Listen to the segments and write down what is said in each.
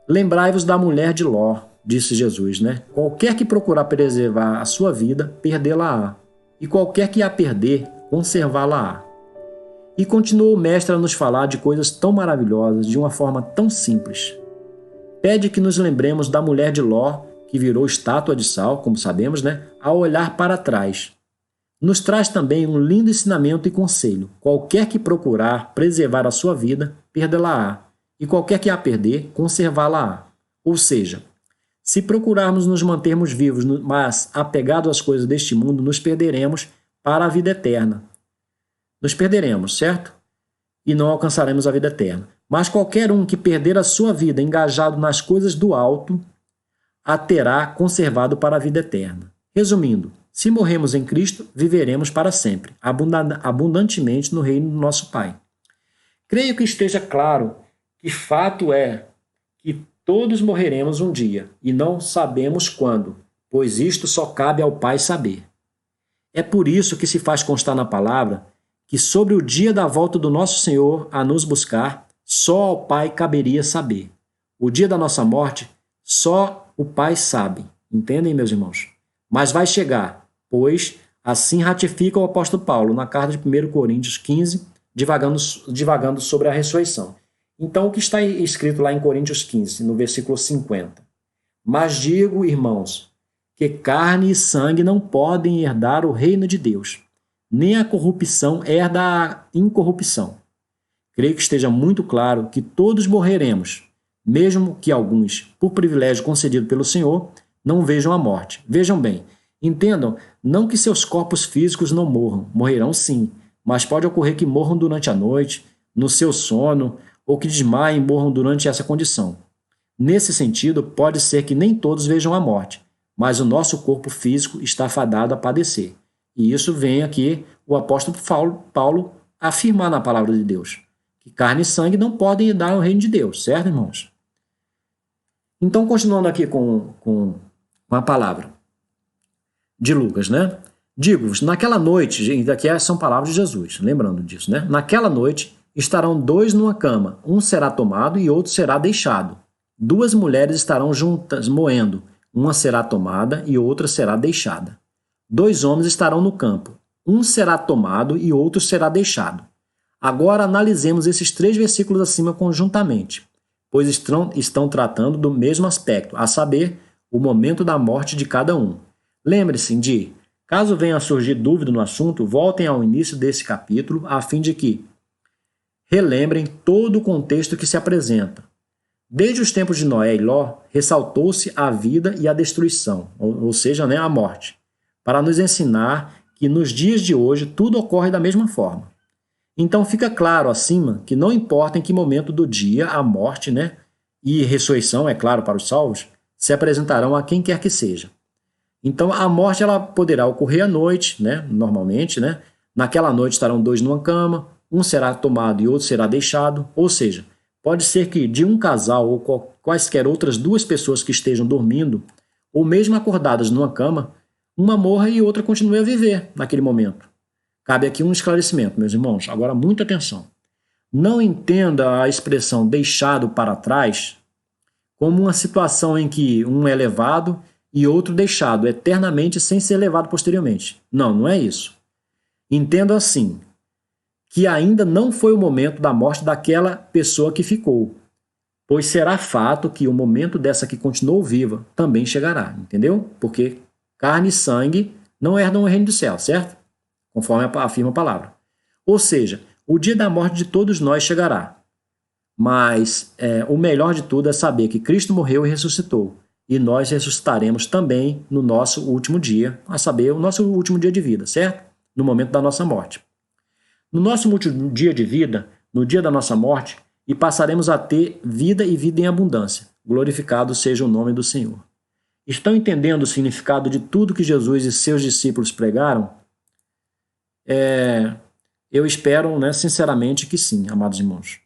Lembrai-vos da mulher de Ló, disse Jesus, né? Qualquer que procurar preservar a sua vida, perdê-la-á. E qualquer que a perder, conservá-la-á. E continuou o mestre a nos falar de coisas tão maravilhosas, de uma forma tão simples. Pede que nos lembremos da mulher de Ló, que virou estátua de sal, como sabemos, né? Ao olhar para trás. Nos traz também um lindo ensinamento e conselho. Qualquer que procurar preservar a sua vida, perdê-la-á. E qualquer que a perder, conservá-la-á. Ou seja, se procurarmos nos mantermos vivos, mas apegados às coisas deste mundo, nos perderemos para a vida eterna. Nos perderemos, certo? E não alcançaremos a vida eterna. Mas qualquer um que perder a sua vida engajado nas coisas do alto, a terá conservado para a vida eterna. Resumindo, se morremos em Cristo, viveremos para sempre, abundantemente no reino do nosso Pai. Creio que esteja claro que fato é que todos morreremos um dia, e não sabemos quando, pois isto só cabe ao Pai saber. É por isso que se faz constar na palavra que sobre o dia da volta do nosso Senhor a nos buscar, só ao Pai caberia saber. O dia da nossa morte, só o Pai sabe. Entendem, meus irmãos? Mas vai chegar, pois assim ratifica o apóstolo Paulo na carta de 1 Coríntios 15, divagando sobre a ressurreição. Então, o que está escrito lá em Coríntios 15, no versículo 50? Mas digo, irmãos, que carne e sangue não podem herdar o reino de Deus, nem a corrupção herda a incorrupção. Creio que esteja muito claro que todos morreremos, mesmo que alguns, por privilégio concedido pelo Senhor, não vejam a morte. Vejam bem, entendam, não que seus corpos físicos não morram, morrerão sim, mas pode ocorrer que morram durante a noite, no seu sono, ou que desmaiem e morram durante essa condição. Nesse sentido, pode ser que nem todos vejam a morte, mas o nosso corpo físico está fadado a padecer. E isso vem aqui o apóstolo Paulo afirmar na palavra de Deus, que carne e sangue não podem dar o reino de Deus, certo, irmãos? Então, continuando aqui com a palavra de Lucas, né? Digo-vos, naquela noite, gente, aqui são palavras de Jesus, lembrando disso, né? Naquela noite estarão dois numa cama, um será tomado e outro será deixado. Duas mulheres estarão juntas moendo, uma será tomada e outra será deixada. Dois homens estarão no campo, um será tomado e outro será deixado. Agora analisemos esses 3 versículos acima conjuntamente, pois estão tratando do mesmo aspecto, a saber, o momento da morte de cada um. Lembre-se de, caso venha a surgir dúvida no assunto, voltem ao início desse capítulo, a fim de que relembrem todo o contexto que se apresenta. Desde os tempos de Noé e Ló, ressaltou-se a vida e a destruição, ou seja, né, a morte, para nos ensinar que nos dias de hoje tudo ocorre da mesma forma. Então fica claro acima que não importa em que momento do dia a morte, né, e ressurreição, é claro, para os salvos, se apresentarão a quem quer que seja. Então a morte ela poderá ocorrer à noite, né, normalmente, né? Naquela noite estarão dois numa cama, um será tomado e outro será deixado, ou seja, pode ser que de um casal ou quaisquer outras duas pessoas que estejam dormindo, ou mesmo acordadas numa cama, uma morra e outra continue a viver naquele momento. Cabe aqui um esclarecimento, meus irmãos. Agora, muita atenção. Não entenda a expressão deixado para trás como uma situação em que um é levado e outro deixado eternamente sem ser levado posteriormente. Não, não é isso. Entenda assim, que ainda não foi o momento da morte daquela pessoa que ficou, pois será fato que o momento dessa que continuou viva também chegará, entendeu? Porque carne e sangue não herdam o reino do céu, certo? Conforme afirma a palavra. Ou seja, o dia da morte de todos nós chegará. Mas o melhor de tudo é saber que Cristo morreu e ressuscitou. E nós ressuscitaremos também no nosso último dia, a saber, o nosso último dia de vida, certo? No momento da nossa morte. No nosso último dia de vida, no dia da nossa morte, e passaremos a ter vida e vida em abundância. Glorificado seja o nome do Senhor. Estão entendendo o significado de tudo que Jesus e seus discípulos pregaram? Eu espero, né, sinceramente, que sim, amados irmãos.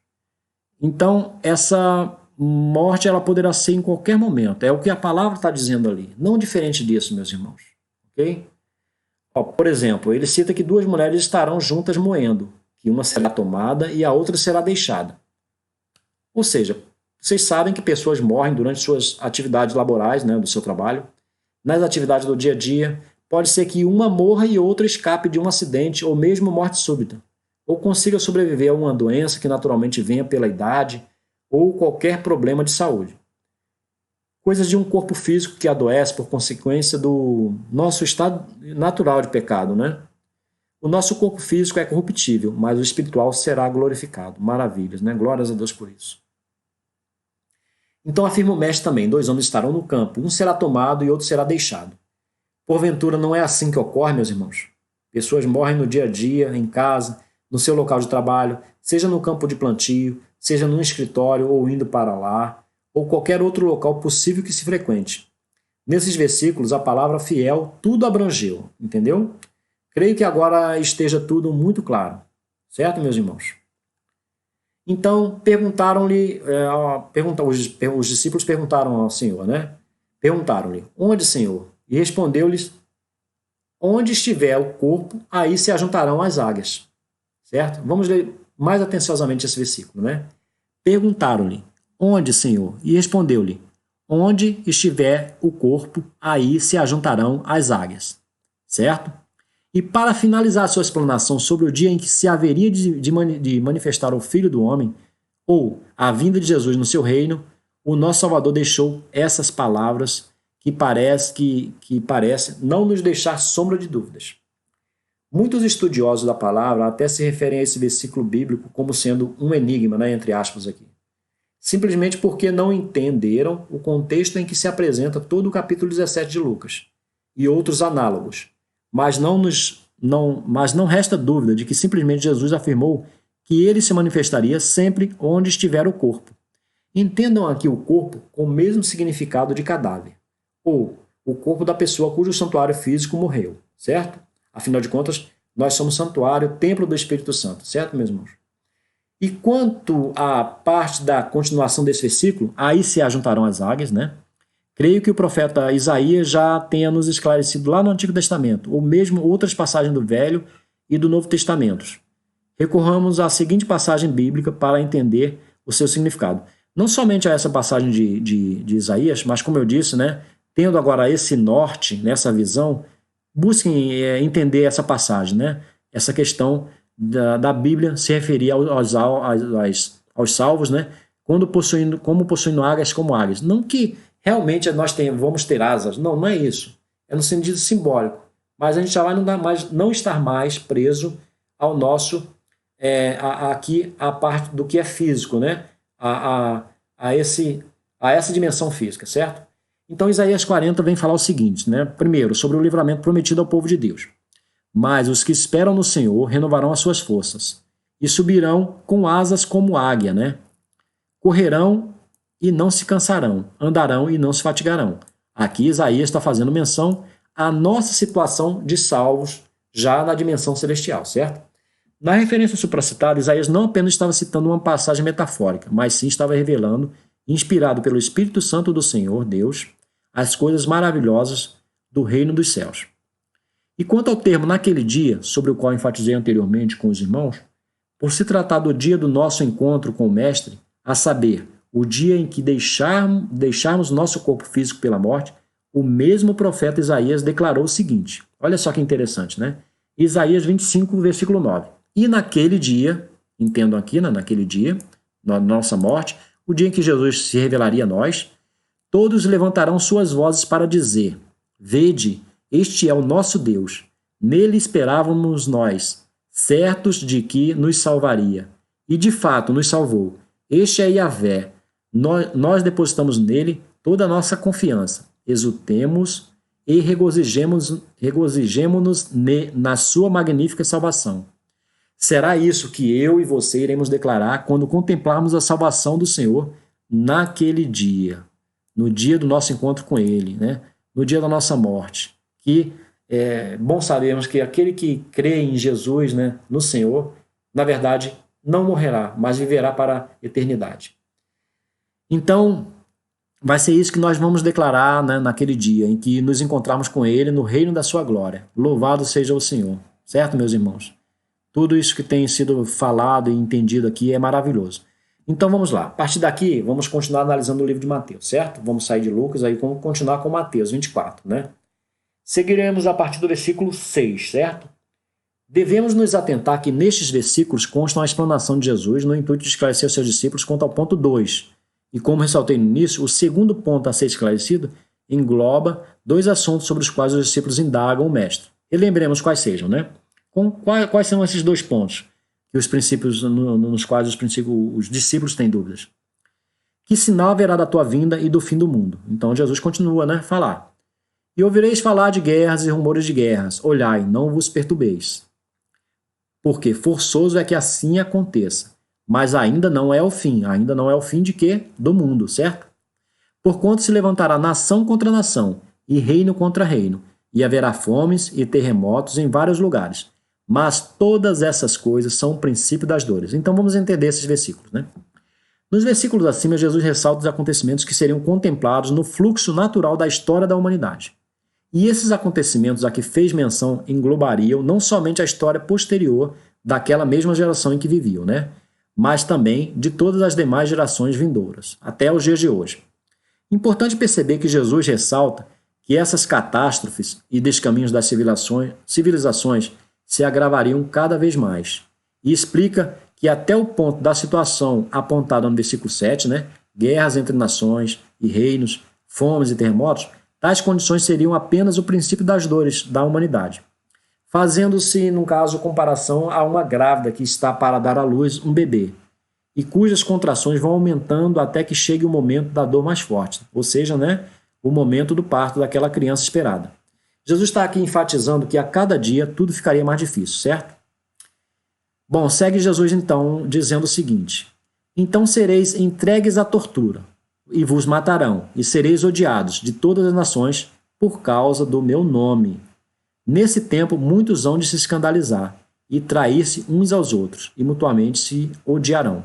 Então, essa morte ela poderá ser em qualquer momento. É o que a palavra está dizendo ali. Não diferente disso, meus irmãos. Ok? Por exemplo, ele cita que duas mulheres estarão juntas moendo, que uma será tomada e a outra será deixada. Ou seja, Vocês sabem que pessoas morrem durante suas atividades laborais, né, do seu trabalho. Nas atividades do dia a dia, pode ser que uma morra e outra escape de um acidente ou mesmo morte súbita, ou consiga sobreviver a uma doença que naturalmente venha pela idade ou qualquer problema de saúde. Coisas de um corpo físico que adoece por consequência do nosso estado natural de pecado, né? O nosso corpo físico é corruptível, mas o espiritual será glorificado. Maravilhas, né? Glórias a Deus por isso. Então afirma o mestre também, 2 homens estarão no campo, um será tomado e outro será deixado. Porventura não é assim que ocorre, meus irmãos? Pessoas morrem no dia a dia, em casa, no seu local de trabalho, seja no campo de plantio, seja num escritório ou indo para lá, ou qualquer outro local possível que se frequente. Nesses versículos, a palavra fiel tudo abrangeu, entendeu? Creio que agora esteja tudo muito claro, certo, meus irmãos? Então, perguntaram-lhe, os discípulos perguntaram ao Senhor, né? Perguntaram-lhe, onde, Senhor? E respondeu-lhes, onde estiver o corpo, aí se ajuntarão as águias, certo? Vamos ler mais atenciosamente esse versículo, né? Perguntaram-lhe, onde, Senhor? E respondeu-lhe, onde estiver o corpo, aí se ajuntarão as águias, certo? E para finalizar sua explanação sobre o dia em que se haveria de manifestar o Filho do Homem, ou a vinda de Jesus no seu reino, o nosso Salvador deixou essas palavras que parece não nos deixar sombra de dúvidas. Muitos estudiosos da palavra até se referem a esse versículo bíblico como sendo um enigma, né, entre aspas aqui. Simplesmente porque não entenderam o contexto em que se apresenta todo o capítulo 17 de Lucas e outros análogos. Mas não resta dúvida de que simplesmente Jesus afirmou que ele se manifestaria sempre onde estiver o corpo. Entendam aqui o corpo com o mesmo significado de cadáver, ou o corpo da pessoa cujo santuário físico morreu, certo? Afinal de contas, nós somos santuário, templo do Espírito Santo, certo, meus irmãos? E quanto à parte da continuação desse versículo, aí se ajuntarão as águias, né? Creio que o profeta Isaías já tenha nos esclarecido lá no Antigo Testamento, ou mesmo outras passagens do Velho e do Novo Testamentos. Recorramos à seguinte passagem bíblica para entender o seu significado. Não somente a essa passagem de Isaías, mas como eu disse, né, tendo agora esse norte, nessa visão, busquem entender essa passagem, né, essa questão da Bíblia se referir aos salvos, né, como possuindo águias como águias. Não que realmente nós vamos ter asas. Não, não é isso. É no sentido simbólico. Mas a gente já vai não estar mais preso ao nosso, aqui, a parte do que é físico, né? A essa dimensão física, certo? Então, Isaías 40 vem falar o seguinte, né? Primeiro, sobre o livramento prometido ao povo de Deus. Mas os que esperam no Senhor renovarão as suas forças e subirão com asas como águia, né? Correrão e não se cansarão, andarão e não se fatigarão. Aqui Isaías está fazendo menção à nossa situação de salvos já na dimensão celestial, certo? Na referência supracitada, Isaías não apenas estava citando uma passagem metafórica, mas sim estava revelando, inspirado pelo Espírito Santo do Senhor, Deus, as coisas maravilhosas do reino dos céus. E quanto ao termo naquele dia, sobre o qual enfatizei anteriormente com os irmãos, por se tratar do dia do nosso encontro com o Mestre, a saber, o dia em que deixarmos nosso corpo físico pela morte, o mesmo profeta Isaías declarou o seguinte. Olha só que interessante, né? Isaías 25, versículo 9. E naquele dia, entendam aqui, né? Naquele dia, na nossa morte, o dia em que Jesus se revelaria a nós, todos levantarão suas vozes para dizer, vede, este é o nosso Deus, nele esperávamos nós, certos de que nos salvaria. E de fato nos salvou. Este é Yahvé. Nós depositamos nele toda a nossa confiança. Exultemos e regozijemo-nos na sua magnífica salvação. Será isso que eu e você iremos declarar quando contemplarmos a salvação do Senhor naquele dia, no dia do nosso encontro com Ele, né? No dia da nossa morte. Que é bom sabermos que aquele que crê em Jesus, né, no Senhor, na verdade, não morrerá, mas viverá para a eternidade. Então, vai ser isso que nós vamos declarar, né, naquele dia em que nos encontrarmos com Ele no reino da sua glória. Louvado seja o Senhor. Certo, meus irmãos? Tudo isso que tem sido falado e entendido aqui é maravilhoso. Então vamos lá. A partir daqui, vamos continuar analisando o livro de Mateus, certo? Vamos sair de Lucas, aí vamos continuar com Mateus 24, né? Seguiremos a partir do versículo 6, certo? Devemos nos atentar que nestes versículos constam a explanação de Jesus no intuito de esclarecer os seus discípulos quanto ao ponto 2. E como ressaltei no início, o segundo ponto a ser esclarecido engloba dois assuntos sobre os quais os discípulos indagam o mestre. E lembremos quais sejam, né? Quais são esses dois pontos que os princípios nos quais os discípulos têm dúvidas? Que sinal haverá da tua vinda e do fim do mundo? Então Jesus continua, né? Falar. E ouvireis falar de guerras e rumores de guerras. Olhai, não vos perturbeis. Porque forçoso é que assim aconteça. Mas ainda não é o fim. Ainda não é o fim de quê? Do mundo, certo? Porquanto se levantará nação contra nação, e reino contra reino, e haverá fomes e terremotos em vários lugares. Mas todas essas coisas são o princípio das dores. Então vamos entender esses versículos, né? Nos versículos acima, Jesus ressalta os acontecimentos que seriam contemplados no fluxo natural da história da humanidade. E esses acontecimentos a que fez menção englobariam não somente a história posterior daquela mesma geração em que viviam, né? Mas também de todas as demais gerações vindouras, até os dias de hoje. Importante perceber que Jesus ressalta que essas catástrofes e descaminhos das civilizações se agravariam cada vez mais. E explica que até o ponto da situação apontada no versículo 7, né, guerras entre nações e reinos, fomes e terremotos, tais condições seriam apenas o princípio das dores da humanidade. Fazendo-se, no caso, comparação a uma grávida que está para dar à luz um bebê, e cujas contrações vão aumentando até que chegue o momento da dor mais forte, ou seja, né, o momento do parto daquela criança esperada. Jesus está aqui enfatizando que a cada dia tudo ficaria mais difícil, certo? Bom, segue Jesus então dizendo o seguinte: então sereis entregues à tortura, e vos matarão, e sereis odiados de todas as nações por causa do meu nome. Nesse tempo muitos hão de se escandalizar, e trair-se uns aos outros, e mutuamente se odiarão.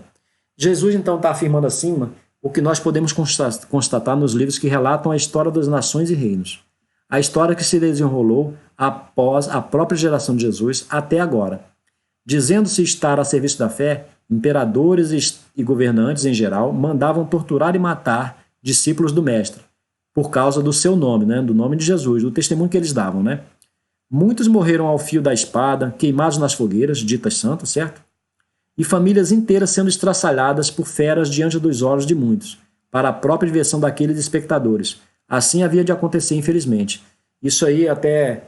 Jesus então está afirmando acima o que nós podemos constatar nos livros que relatam a história das nações e reinos. A história que se desenrolou após a própria geração de Jesus até agora. Dizendo-se estar a serviço da fé, imperadores e governantes em geral mandavam torturar e matar discípulos do Mestre, por causa do seu nome, né, do nome de Jesus, do testemunho que eles davam, né? Muitos morreram ao fio da espada, queimados nas fogueiras, ditas santas, certo? E famílias inteiras sendo estraçalhadas por feras diante dos olhos de muitos, para a própria diversão daqueles espectadores. Assim havia de acontecer, infelizmente. Isso aí até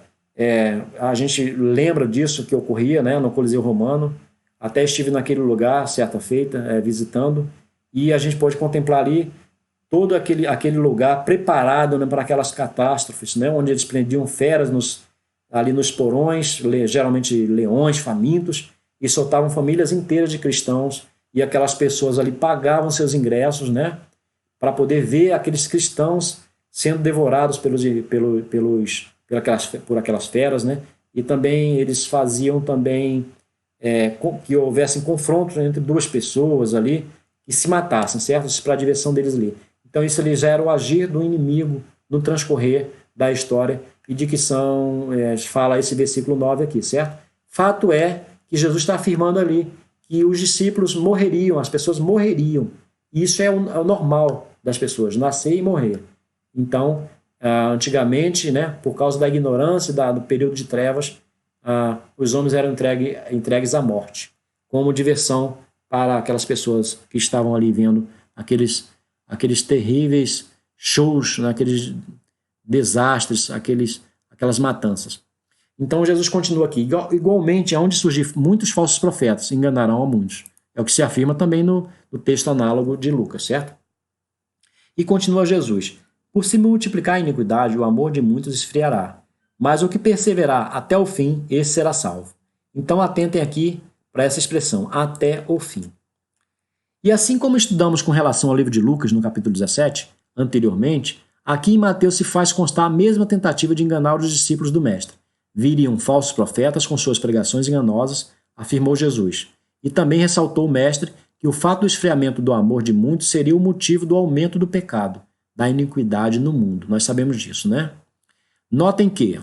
a gente lembra disso que ocorria, né, no Coliseu Romano. Até estive naquele lugar, certa feita, visitando, e a gente pode contemplar ali todo aquele lugar preparado, né, para aquelas catástrofes, né, onde eles prendiam feras ali nos porões, geralmente leões famintos, e soltavam famílias inteiras de cristãos, e aquelas pessoas ali pagavam seus ingressos, né, para poder ver aqueles cristãos sendo devorados por aquelas feras, né, e também eles faziam também que houvessem confrontos entre duas pessoas ali, que se matassem, certo? Para a diversão deles ali. Então isso ali já era o agir do inimigo no transcorrer da história, e de que fala esse versículo 9 aqui, certo? Fato é que Jesus está afirmando ali que os discípulos morreriam, as pessoas morreriam. E isso é o normal das pessoas, nascer e morrer. Então, antigamente, né, por causa da ignorância do período de trevas, os homens eram entregues à morte, como diversão para aquelas pessoas que estavam ali vendo aqueles terríveis shows, né, aqueles desastres, aquelas matanças. Então Jesus continua aqui: igualmente, aonde surgir muitos falsos profetas, enganarão a muitos. É o que se afirma também no texto análogo de Lucas, certo? E continua Jesus: por se multiplicar a iniquidade, o amor de muitos esfriará, mas o que perseverar até o fim, esse será salvo. Então atentem aqui para essa expressão, até o fim. E assim como estudamos com relação ao livro de Lucas, no capítulo 17, anteriormente, aqui em Mateus se faz constar a mesma tentativa de enganar os discípulos do Mestre. Viriam falsos profetas com suas pregações enganosas, afirmou Jesus. E também ressaltou o Mestre que o fato do esfriamento do amor de muitos seria o motivo do aumento do pecado, da iniquidade no mundo. Nós sabemos disso, né? Notem que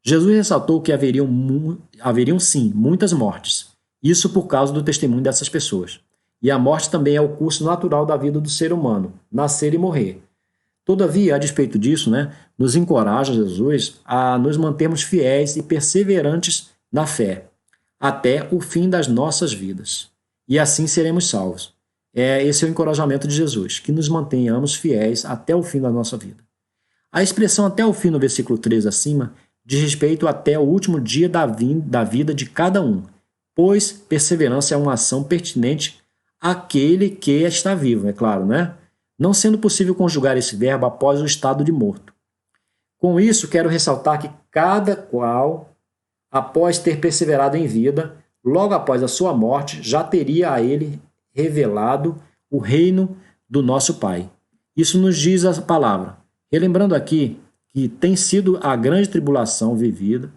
Jesus ressaltou que haveriam sim muitas mortes. Isso por causa do testemunho dessas pessoas. e a morte também é o curso natural da vida do ser humano, nascer e morrer. Todavia, a despeito disso, né, nos encoraja Jesus a nos mantermos fiéis e perseverantes na fé, até o fim das nossas vidas. E assim seremos salvos. Esse é o encorajamento de Jesus, que nos mantenhamos fiéis até o fim da nossa vida. A expressão até o fim no versículo 3 acima diz respeito até o último dia da vida de cada um, pois perseverança é uma ação pertinente àquele que está vivo, é claro, né? Não sendo possível conjugar esse verbo após o estado de morto. Com isso, quero ressaltar que cada qual, após ter perseverado em vida, logo após a sua morte, já teria a ele revelado o reino do nosso Pai. Isso nos diz a palavra. Relembrando aqui que tendo sido a grande tribulação vivida,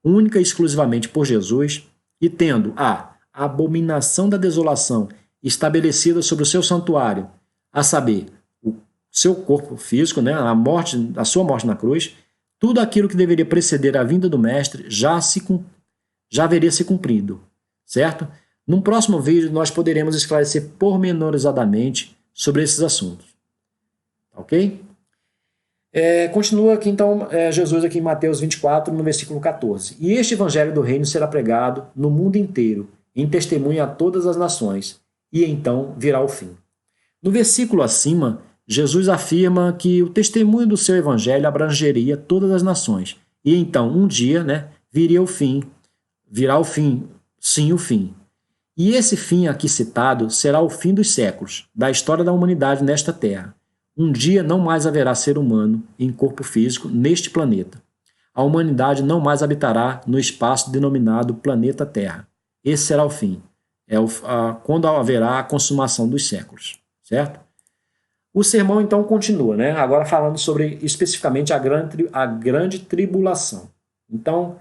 única e exclusivamente por Jesus, e tendo a abominação da desolação estabelecida sobre o seu santuário, a saber, o seu corpo físico, né, a sua morte na cruz, tudo aquilo que deveria preceder a vinda do Mestre já haveria se cumprido, certo? Num próximo vídeo, nós poderemos esclarecer pormenorizadamente sobre esses assuntos. Ok? Continua aqui então Jesus aqui em Mateus 24, no versículo 14. E este evangelho do reino será pregado no mundo inteiro, em testemunho a todas as nações, e então virá o fim. No versículo acima, Jesus afirma que o testemunho do seu evangelho abrangeria todas as nações, e então um dia, né, virá o fim, sim, o fim. E esse fim aqui citado será o fim dos séculos, da história da humanidade nesta terra. Um dia não mais haverá ser humano em corpo físico neste planeta. A humanidade não mais habitará no espaço denominado planeta Terra. Esse será o fim. Quando haverá a consumação dos séculos, certo? O sermão então continua, né? Agora falando sobre especificamente a grande tribulação. Então,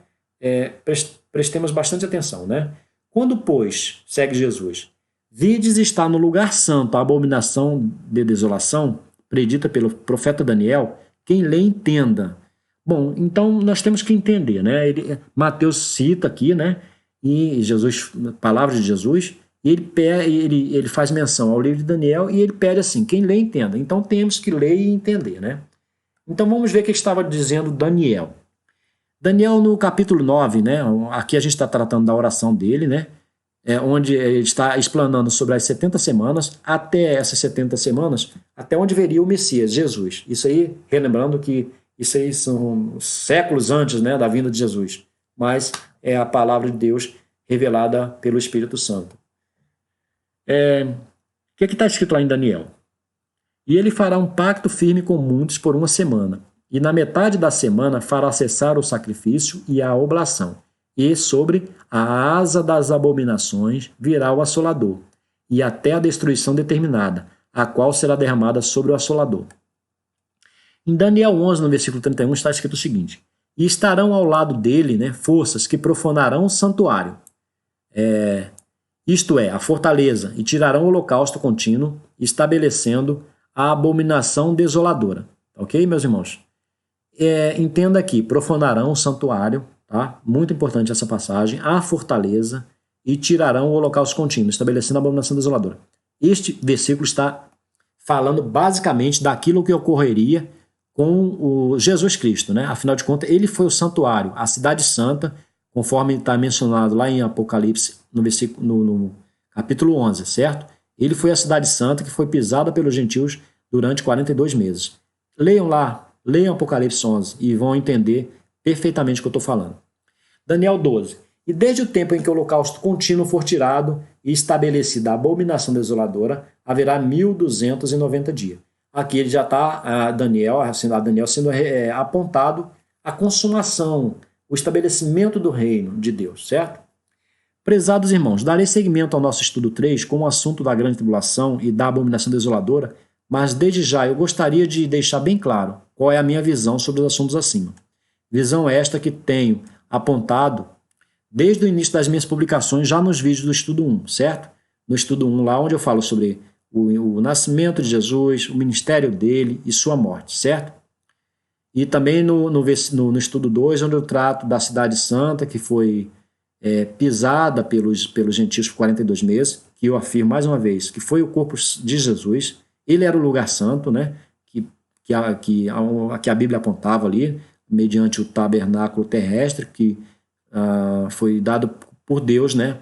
prestemos bastante atenção, né? Quando, pois, segue Jesus, vides está no lugar santo a abominação de desolação, predita pelo profeta Daniel, quem lê entenda. Bom, então nós temos que entender, né? Mateus cita aqui, né? E Jesus, palavras de Jesus, e ele faz menção ao livro de Daniel e ele pede assim, quem lê entenda. Então temos que ler e entender, né? Então vamos ver o que estava dizendo Daniel. Daniel no capítulo 9, né? Aqui a gente está tratando da oração dele, né? Onde ele está explanando sobre as 70 semanas, até essas 70 semanas, até onde veria o Messias, Jesus. Isso aí, relembrando que isso aí são séculos antes, né, da vinda de Jesus, mas é a palavra de Deus revelada pelo Espírito Santo. O que está escrito lá em Daniel? E ele fará um pacto firme com muitos por uma semana, e na metade da semana fará cessar o sacrifício e a oblação. E sobre a asa das abominações virá o assolador, e até a destruição determinada, a qual será derramada sobre o assolador. Em Daniel 11, no versículo 31, está escrito o seguinte, e estarão ao lado dele, né, forças que profanarão o santuário, isto é, a fortaleza, e tirarão o holocausto contínuo, estabelecendo a abominação desoladora. Ok, meus irmãos? Entenda aqui, profanarão o santuário, tá? Muito importante essa passagem, a fortaleza, e tirarão o holocausto contínuo, estabelecendo a abominação desoladora. Este versículo está falando basicamente daquilo que ocorreria com o Jesus Cristo, né? Afinal de contas, ele foi o santuário, a cidade santa, conforme está mencionado lá em Apocalipse, no capítulo 11, certo? Ele foi a cidade santa que foi pisada pelos gentios durante 42 meses. Leiam lá, leiam Apocalipse 11 e vão entender perfeitamente o que eu estou falando. Daniel 12. E desde o tempo em que o holocausto contínuo for tirado e estabelecida a abominação desoladora, haverá 1290 dias. Aqui ele já está, Daniel sendo apontado a consumação, o estabelecimento do reino de Deus, certo? Prezados irmãos, darei seguimento ao nosso estudo 3 com o assunto da grande tribulação e da abominação desoladora, mas desde já eu gostaria de deixar bem claro qual é a minha visão sobre os assuntos acima. Visão esta que tenho apontado desde o início das minhas publicações, já nos vídeos do estudo 1, certo? No estudo 1, lá onde eu falo sobre o nascimento de Jesus, o ministério dele e sua morte, certo? E também no estudo 2, onde eu trato da cidade santa, que foi pisada pelos gentios por 42 meses, que eu afirmo mais uma vez, que foi o corpo de Jesus. Ele era o lugar santo, né? Que a Bíblia apontava ali, mediante o tabernáculo terrestre, que foi dado por Deus, né?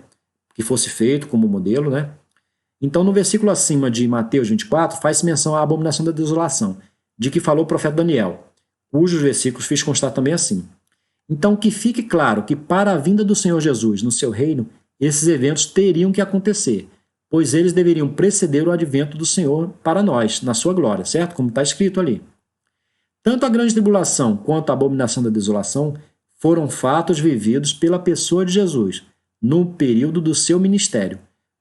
Que fosse feito como modelo, né? Então, no versículo acima de Mateus 24, faz menção à abominação da desolação, de que falou o profeta Daniel, cujos versículos fiz constar também assim. Então, que fique claro que para a vinda do Senhor Jesus no seu reino, esses eventos teriam que acontecer, pois eles deveriam preceder o advento do Senhor para nós, na sua glória, certo? Como está escrito ali. Tanto a grande tribulação quanto a abominação da desolação foram fatos vividos pela pessoa de Jesus, no período do seu ministério.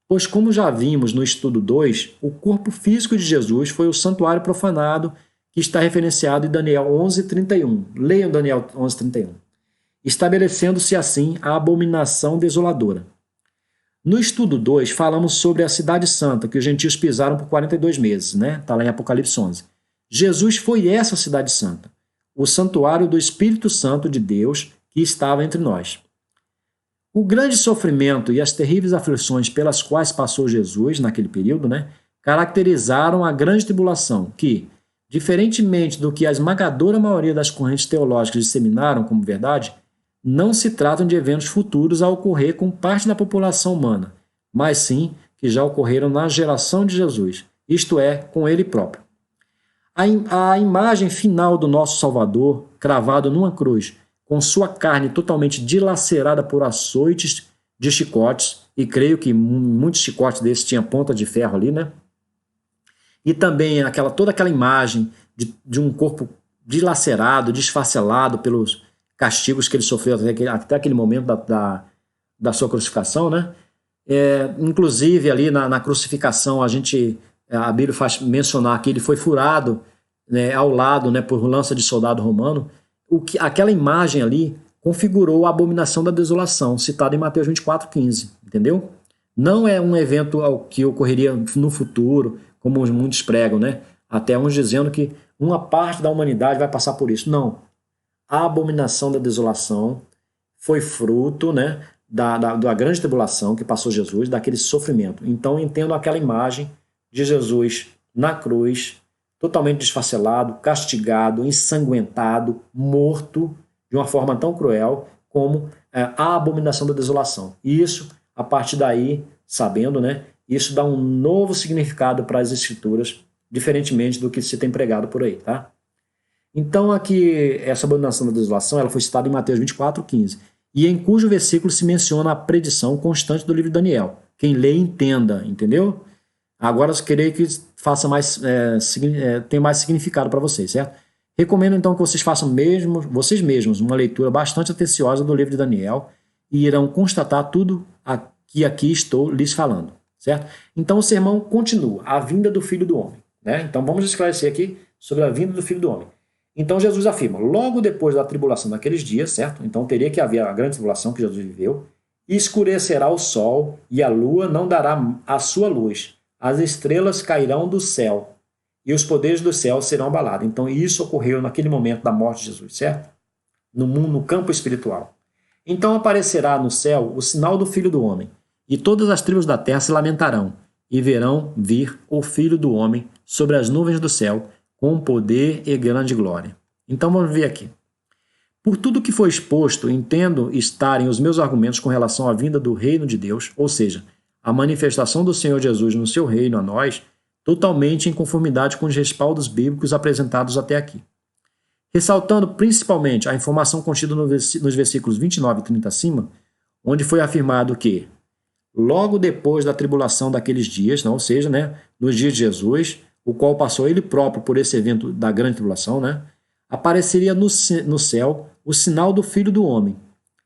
Pois, como já vimos no estudo 2, o corpo físico de Jesus foi o santuário profanado, que está referenciado em Daniel 11:31. Leiam Daniel 11:31. Estabelecendo-se assim a abominação desoladora. No estudo 2, falamos sobre a cidade santa, que os gentios pisaram por 42 meses, né? Está lá em Apocalipse 11. Jesus foi essa cidade santa, o santuário do Espírito Santo de Deus que estava entre nós. O grande sofrimento e as terríveis aflições pelas quais passou Jesus naquele período, né, caracterizaram a grande tribulação, que, diferentemente do que a esmagadora maioria das correntes teológicas disseminaram como verdade, não se tratam de eventos futuros a ocorrer com parte da população humana, mas sim que já ocorreram na geração de Jesus, isto é, com ele próprio. A imagem final do nosso Salvador, cravado numa cruz, com sua carne totalmente dilacerada por açoites de chicotes, e creio que muitos chicotes desses tinham ponta de ferro ali, né? E também toda aquela imagem de um corpo dilacerado, desfacelado pelos castigos que ele sofreu até aquele momento da sua crucificação, né? Inclusive ali na crucificação a Bíblia faz mencionar que ele foi furado, né, ao lado, né, por lança de soldado romano. Aquela imagem ali configurou a abominação da desolação, citada em Mateus 24:15, entendeu? Não é um evento que ocorreria no futuro, como muitos pregam, né? Até uns dizendo que uma parte da humanidade vai passar por isso. Não. A abominação da desolação foi fruto, né, da grande tribulação que passou Jesus, daquele sofrimento. Então, entendo aquela imagem de Jesus na cruz, totalmente desfacelado, castigado, ensanguentado, morto, de uma forma tão cruel como a abominação da desolação. E isso, a partir daí, sabendo, né, isso dá um novo significado para as Escrituras, diferentemente do que se tem pregado por aí, tá? Então, aqui, essa abominação da desolação, ela foi citada em Mateus 24:15, e em cujo versículo se menciona a predição constante do livro de Daniel. Quem lê, entenda, entendeu? Agora eu queria que faça tenha mais significado para vocês, certo? Recomendo então que vocês façam vocês mesmos uma leitura bastante atenciosa do livro de Daniel e irão constatar tudo que aqui estou lhes falando, certo? Então o sermão continua, a vinda do Filho do Homem, né? Então vamos esclarecer aqui sobre a vinda do Filho do Homem. Então Jesus afirma, logo depois da tribulação daqueles dias, certo? Então teria que haver a grande tribulação que Jesus viveu, escurecerá o sol e a lua não dará a sua luz. As estrelas cairão do céu e os poderes do céu serão abalados. Então, isso ocorreu naquele momento da morte de Jesus, certo? No campo espiritual. Então aparecerá no céu o sinal do Filho do Homem, e todas as tribos da terra se lamentarão, e verão vir o Filho do Homem sobre as nuvens do céu, com poder e grande glória. Então, vamos ver aqui. Por tudo que foi exposto, entendo estarem os meus argumentos com relação à vinda do reino de Deus, ou seja, a manifestação do Senhor Jesus no seu reino a nós, totalmente em conformidade com os respaldos bíblicos apresentados até aqui. Ressaltando principalmente a informação contida nos versículos 29 e 30 acima, onde foi afirmado que, logo depois da tribulação daqueles dias, ou seja, né, nos dias de Jesus, o qual passou ele próprio por esse evento da grande tribulação, né, apareceria no céu o sinal do Filho do Homem,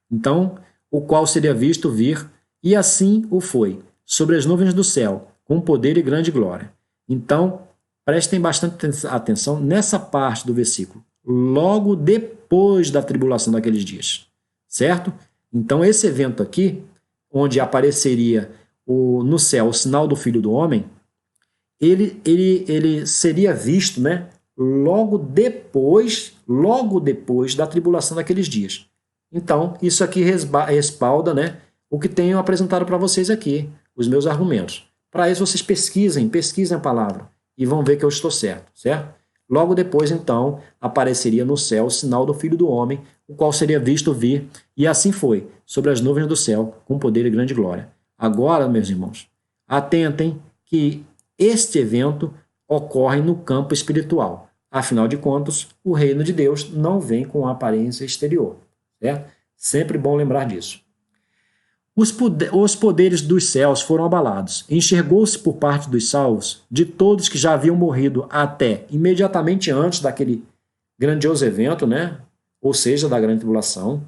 então, o qual seria visto vir, e assim o foi, sobre as nuvens do céu, com poder e grande glória. Então, prestem bastante atenção nessa parte do versículo. Logo depois da tribulação daqueles dias. Certo? Então, esse evento aqui, onde apareceria no céu o sinal do Filho do Homem, ele seria visto, né, logo depois da tribulação daqueles dias. Então, isso aqui respalda, né, o que tenho apresentado para vocês aqui, os meus argumentos. Para isso, vocês pesquisem a palavra e vão ver que eu estou certo, certo? Logo depois, então, apareceria no céu o sinal do Filho do Homem, o qual seria visto vir, e assim foi, sobre as nuvens do céu, com poder e grande glória. Agora, meus irmãos, atentem que este evento ocorre no campo espiritual. Afinal de contas, o reino de Deus não vem com aparência exterior, certo? Sempre bom lembrar disso. Os poderes dos céus foram abalados. Enxergou-se por parte dos salvos, de todos que já haviam morrido até imediatamente antes daquele grandioso evento, né? Ou seja, da grande tribulação,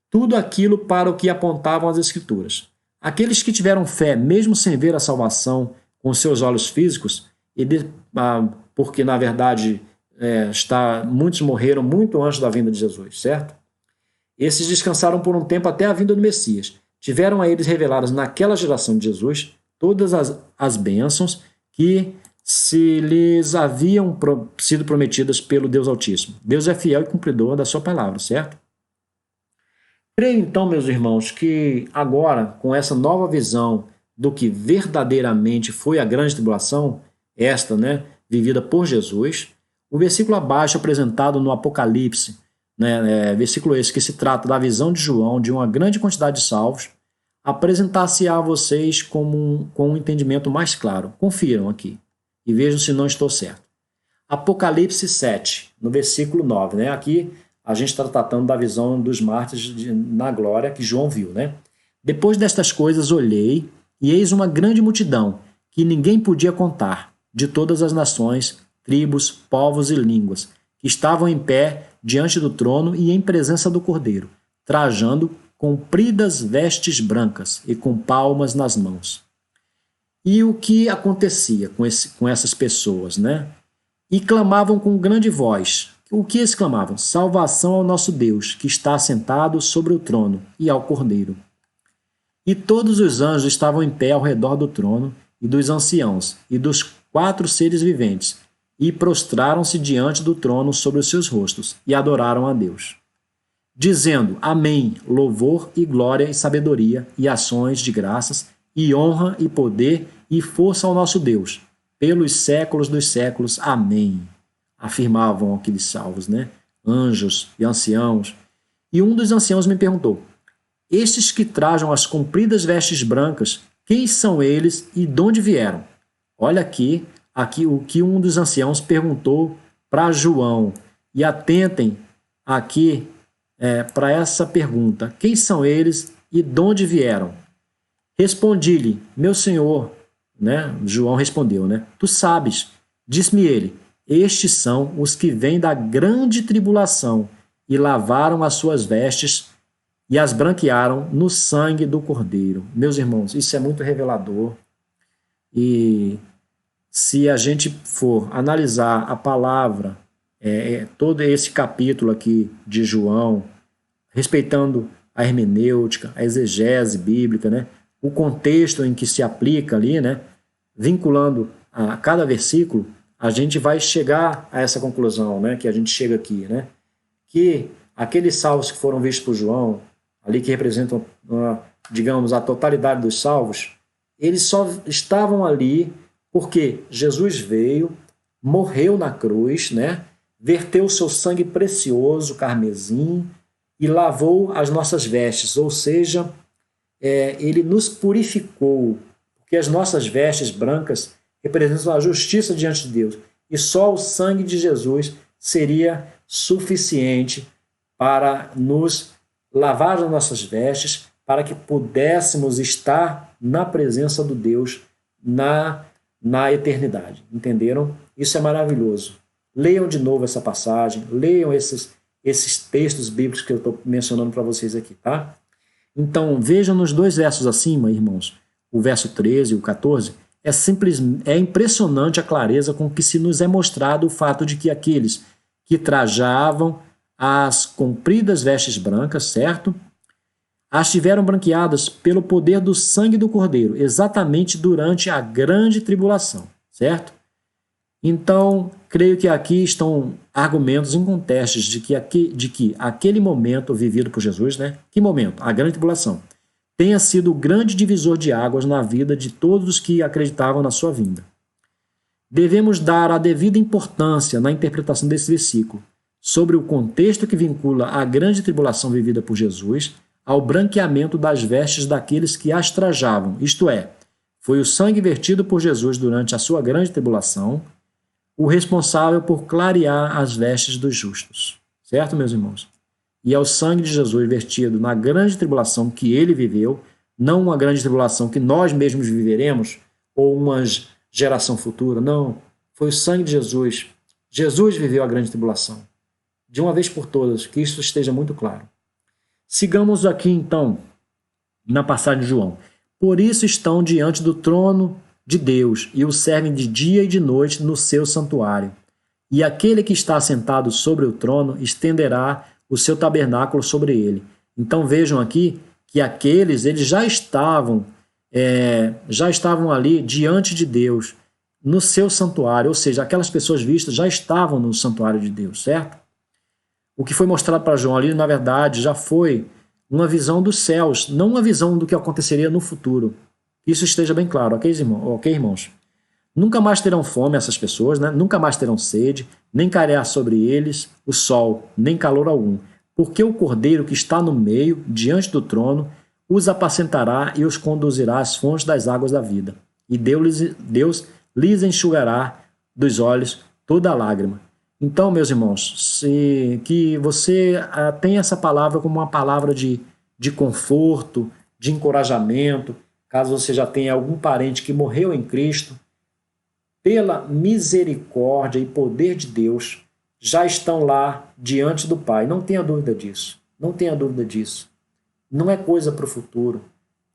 tudo aquilo para o que apontavam as Escrituras. Aqueles que tiveram fé, mesmo sem ver a salvação com seus olhos físicos, porque na verdade muitos morreram muito antes da vinda de Jesus, certo? Esses descansaram por um tempo até a vinda do Messias. Tiveram a eles reveladas naquela geração de Jesus todas as bênçãos que se lhes haviam sido prometidas pelo Deus Altíssimo. Deus é fiel e cumpridor da sua palavra, certo? Creio então, meus irmãos, que agora, com essa nova visão do que verdadeiramente foi a grande tribulação, esta, né, vivida por Jesus, o versículo abaixo apresentado no Apocalipse, versículo esse que se trata da visão de João de uma grande quantidade de salvos, apresentar-se a vocês com um entendimento mais claro. Confiram aqui e vejam se não estou certo. Apocalipse 7, no versículo 9, né? Aqui a gente está tratando da visão dos mártires na glória que João viu, né? Depois destas coisas olhei e eis uma grande multidão que ninguém podia contar, de todas as nações, tribos, povos e línguas, que estavam em pé diante do trono e em presença do Cordeiro, trajando compridas vestes brancas e com palmas nas mãos. E o que acontecia com essas pessoas, né? E clamavam com grande voz. O que eles clamavam? Salvação ao nosso Deus, que está assentado sobre o trono, e ao Cordeiro. E todos os anjos estavam em pé ao redor do trono, e dos anciãos, e dos 4 seres viventes, e prostraram-se diante do trono sobre os seus rostos, e adoraram a Deus, dizendo: Amém, louvor e glória e sabedoria, e ações de graças, e honra e poder e força ao nosso Deus, pelos séculos dos séculos. Amém. Afirmavam aqueles salvos, né? Anjos e anciãos. E um dos anciãos me perguntou: estes que trajam as compridas vestes brancas, quem são eles e de onde vieram? Olha aqui o que um dos anciãos perguntou para João. E atentem aqui para essa pergunta: quem são eles e de onde vieram? Respondi-lhe: meu senhor, né? João respondeu, né? Tu sabes. Disse-me ele: estes são os que vêm da grande tribulação e lavaram as suas vestes e as branquearam no sangue do Cordeiro. Meus irmãos, isso é muito revelador. E se a gente for analisar a palavra, todo esse capítulo aqui de João, respeitando a hermenêutica, a exegese bíblica, né? O contexto em que se aplica ali, né? Vinculando a cada versículo, a gente vai chegar a essa conclusão, né? Que a gente chega aqui, né? Que aqueles salvos que foram vistos por João, ali que representam, digamos, a totalidade dos salvos, eles só estavam ali porque Jesus veio, morreu na cruz, né? Verteu o seu sangue precioso, carmesim, e lavou as nossas vestes, ou seja, ele nos purificou, porque as nossas vestes brancas representam a justiça diante de Deus, e só o sangue de Jesus seria suficiente para nos lavar as nossas vestes, para que pudéssemos estar na presença do Deus na eternidade. Entenderam? Isso é maravilhoso. Leiam de novo essa passagem, leiam esses textos bíblicos que eu estou mencionando para vocês aqui, tá? Então, vejam nos 2 versos acima, irmãos, o verso 13 e o 14, é impressionante a clareza com que se nos é mostrado o fato de que aqueles que trajavam as compridas vestes brancas, certo? As tiveram branqueadas pelo poder do sangue do Cordeiro, exatamente durante a grande tribulação, certo? Então, creio que aqui estão argumentos incontestes de que aquele momento vivido por Jesus, né? Que momento? A grande tribulação. Tenha sido o grande divisor de águas na vida de todos os que acreditavam na sua vinda. Devemos dar a devida importância na interpretação desse versículo sobre o contexto que vincula a grande tribulação vivida por Jesus ao branqueamento das vestes daqueles que as trajavam, isto é, foi o sangue vertido por Jesus durante a sua grande tribulação o responsável por clarear as vestes dos justos. Certo, meus irmãos? E é o sangue de Jesus vertido na grande tribulação que ele viveu, não uma grande tribulação que nós mesmos viveremos, ou uma geração futura, não. Foi o sangue de Jesus. Jesus viveu a grande tribulação. De uma vez por todas, que isso esteja muito claro. Sigamos aqui, então, na passagem de João. Por isso estão diante do trono de Deus e o servem de dia e de noite no seu santuário. E aquele que está assentado sobre o trono estenderá o seu tabernáculo sobre ele. Então vejam aqui que eles já estavam ali diante de Deus, no seu santuário, ou seja, aquelas pessoas vistas já estavam no santuário de Deus, certo? O que foi mostrado para João ali, na verdade, já foi uma visão dos céus, não uma visão do que aconteceria no futuro. Isso esteja bem claro, ok, irmãos? Nunca mais terão fome essas pessoas, né? Nunca mais terão sede, nem cairá sobre eles o sol, nem calor algum, porque o Cordeiro que está no meio, diante do trono, os apacentará e os conduzirá às fontes das águas da vida. E Deus lhes enxugará dos olhos toda a lágrima. Então, meus irmãos, que você tenha essa palavra como uma palavra de conforto, de encorajamento, caso você já tenha algum parente que morreu em Cristo, pela misericórdia e poder de Deus, já estão lá diante do Pai. Não tenha dúvida disso. Não tenha dúvida disso. Não é coisa para o futuro.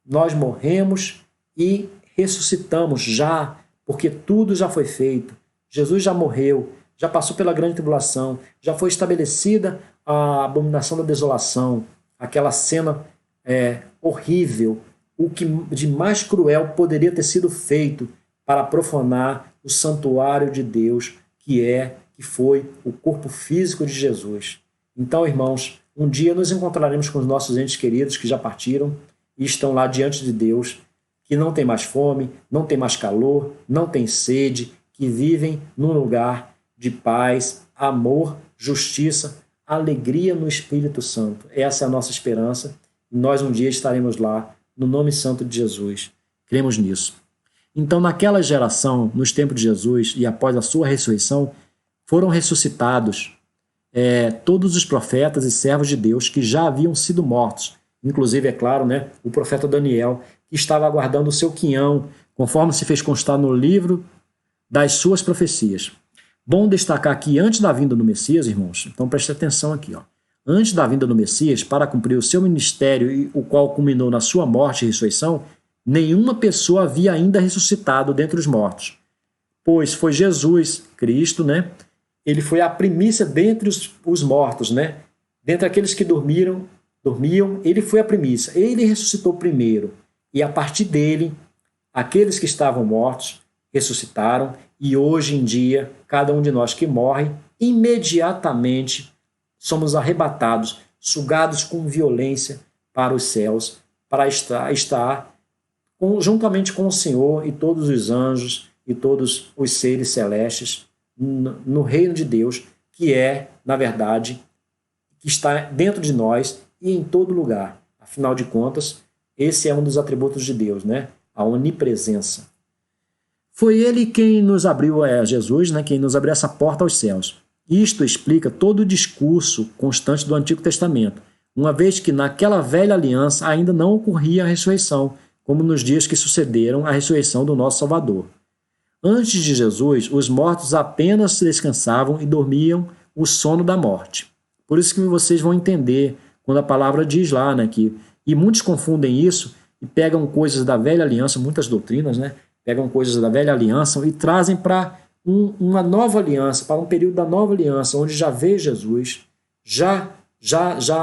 Nós morremos e ressuscitamos já, porque tudo já foi feito. Jesus já morreu, já passou pela grande tribulação, já foi estabelecida a abominação da desolação, aquela cena horrível, o que de mais cruel poderia ter sido feito para profanar o santuário de Deus, que foi o corpo físico de Jesus. Então, irmãos, um dia nos encontraremos com os nossos entes queridos que já partiram e estão lá diante de Deus, que não tem mais fome, não tem mais calor, não tem sede, que vivem num lugar de paz, amor, justiça, alegria no Espírito Santo. Essa é a nossa esperança e nós um dia estaremos lá no nome santo de Jesus. Cremos nisso. Então, naquela geração, nos tempos de Jesus e após a sua ressurreição, foram ressuscitados todos os profetas e servos de Deus que já haviam sido mortos. Inclusive, é claro, né, o profeta Daniel, que estava aguardando o seu quinhão, conforme se fez constar no livro das suas profecias. Bom destacar que antes da vinda do Messias, irmãos, então preste atenção aqui, antes da vinda do Messias, para cumprir o seu ministério, o qual culminou na sua morte e ressurreição, nenhuma pessoa havia ainda ressuscitado dentre os mortos. Pois foi Jesus, Cristo, né? Ele foi a primícia dentre os mortos, né? Dentre aqueles que dormiam, ele foi a primícia. Ele ressuscitou primeiro. E a partir dele, aqueles que estavam mortos ressuscitaram. E hoje em dia, cada um de nós que morre, imediatamente somos arrebatados, sugados com violência para os céus, para estar juntamente com o Senhor e todos os anjos e todos os seres celestes no reino de Deus, que na verdade, que está dentro de nós e em todo lugar. Afinal de contas, esse é um dos atributos de Deus, né? A onipresença. Foi ele quem nos abriu, Jesus, né? Quem nos abriu essa porta aos céus. Isto explica todo o discurso constante do Antigo Testamento, uma vez que naquela velha aliança ainda não ocorria a ressurreição, como nos dias que sucederam a ressurreição do nosso Salvador. Antes de Jesus, os mortos apenas descansavam e dormiam o sono da morte. Por isso que vocês vão entender quando a palavra diz lá, né, e muitos confundem isso e pegam coisas da velha aliança, muitas doutrinas, né, pegam coisas da velha aliança e trazem para uma nova aliança, para um período da nova aliança, onde já veio Jesus, já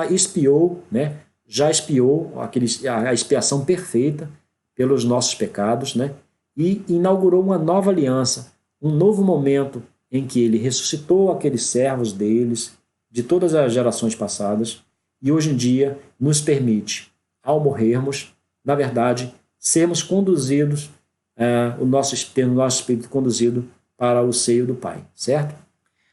expiou, né, já expiou a expiação perfeita pelos nossos pecados, né? E inaugurou uma nova aliança, um novo momento em que ele ressuscitou aqueles servos deles, de todas as gerações passadas, e hoje em dia nos permite, ao morrermos, na verdade, sermos conduzidos, ter o nosso espírito conduzido para o seio do Pai, certo?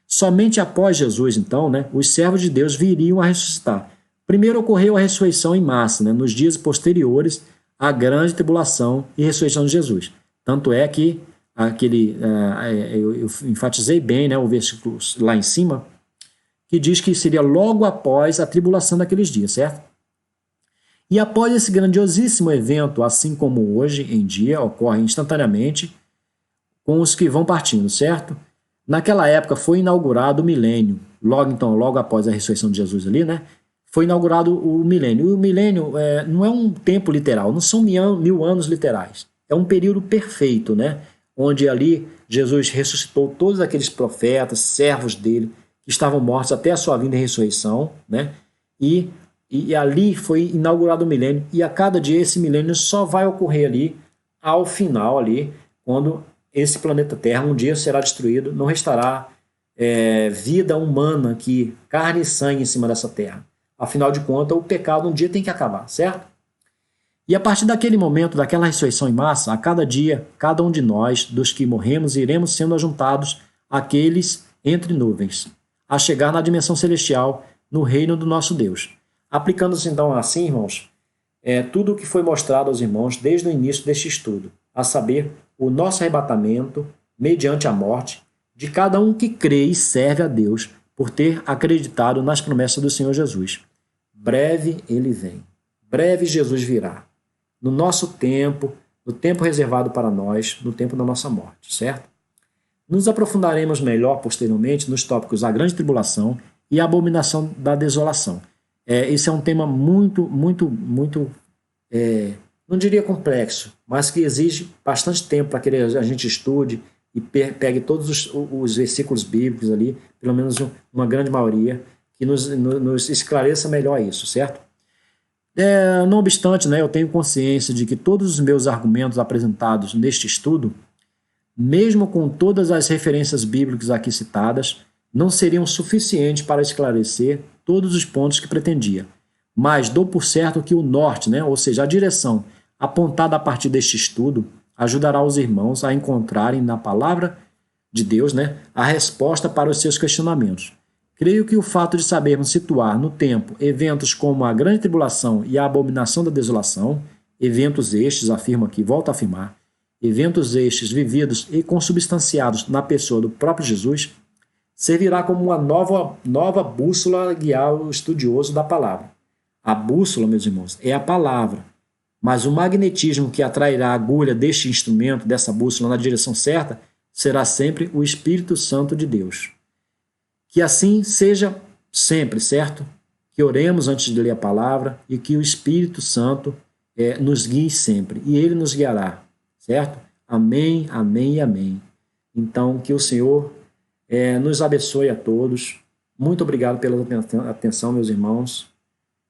Somente após Jesus, então, os servos de Deus viriam a ressuscitar. Primeiro ocorreu a ressurreição em massa, nos dias posteriores à grande tribulação e ressurreição de Jesus. Tanto é que eu enfatizei bem o versículo lá em cima, que diz que seria logo após a tribulação daqueles dias, certo? E após esse grandiosíssimo evento, assim como hoje em dia ocorre instantaneamente com os que vão partindo, certo? Naquela época foi inaugurado o milênio, logo após a ressurreição de Jesus ali, foi inaugurado o milênio. E o milênio não é um tempo literal, não são 1000 anos literais. É um período perfeito, onde ali Jesus ressuscitou todos aqueles profetas, servos dele, que estavam mortos até a sua vinda e ressurreição, e ali foi inaugurado o milênio, e a cada dia esse milênio só vai ocorrer ali, ao final ali, quando esse planeta Terra um dia será destruído, não restará vida humana aqui, carne e sangue em cima dessa terra. Afinal de contas, o pecado um dia tem que acabar, certo? E a partir daquele momento, daquela ressurreição em massa, a cada dia, cada um de nós, dos que morremos, iremos sendo ajuntados àqueles entre nuvens, a chegar na dimensão celestial, no reino do nosso Deus. Aplicando-se então assim, irmãos, tudo o que foi mostrado aos irmãos desde o início deste estudo, a saber, o nosso arrebatamento, mediante a morte, de cada um que crê e serve a Deus por ter acreditado nas promessas do Senhor Jesus. Breve ele vem, breve Jesus virá, no nosso tempo, no tempo reservado para nós, no tempo da nossa morte, certo? Nos aprofundaremos melhor posteriormente nos tópicos a grande tribulação e a abominação da desolação. Esse é um tema muito, não diria complexo, mas que exige bastante tempo para que a gente estude e pegue todos os versículos bíblicos ali, pelo menos uma grande maioria, que nos esclareça melhor isso, certo? Não obstante, eu tenho consciência de que todos os meus argumentos apresentados neste estudo, mesmo com todas as referências bíblicas aqui citadas, não seriam suficientes para esclarecer todos os pontos que pretendia. Mas dou por certo que o norte, ou seja, a direção apontada a partir deste estudo, ajudará os irmãos a encontrarem na palavra de Deus a resposta para os seus questionamentos. Creio que o fato de sabermos situar no tempo eventos como a grande tribulação e a abominação da desolação, eventos estes, afirmo aqui, volto a afirmar, eventos estes vividos e consubstanciados na pessoa do próprio Jesus, servirá como uma nova bússola a guiar o estudioso da palavra. A bússola, meus irmãos, é a palavra, mas o magnetismo que atrairá a agulha deste instrumento, dessa bússola na direção certa, será sempre o Espírito Santo de Deus. Que assim seja sempre, certo? Que oremos antes de ler a palavra e que o Espírito Santo nos guie sempre, e ele nos guiará, certo? Amém, amém e amém. Então, que o Senhor nos abençoe a todos. Muito obrigado pela atenção, meus irmãos.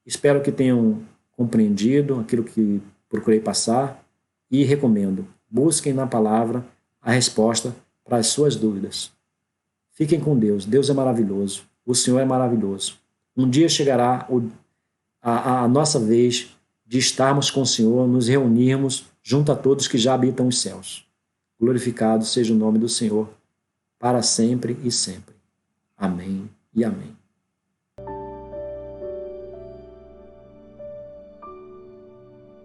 Espero que tenham compreendido aquilo que procurei passar e recomendo. Busquem na palavra a resposta para as suas dúvidas. Fiquem com Deus. Deus é maravilhoso. O Senhor é maravilhoso. Um dia chegará a nossa vez de estarmos com o Senhor, nos reunirmos junto a todos que já habitam os céus. Glorificado seja o nome do Senhor, para sempre e sempre. Amém e amém.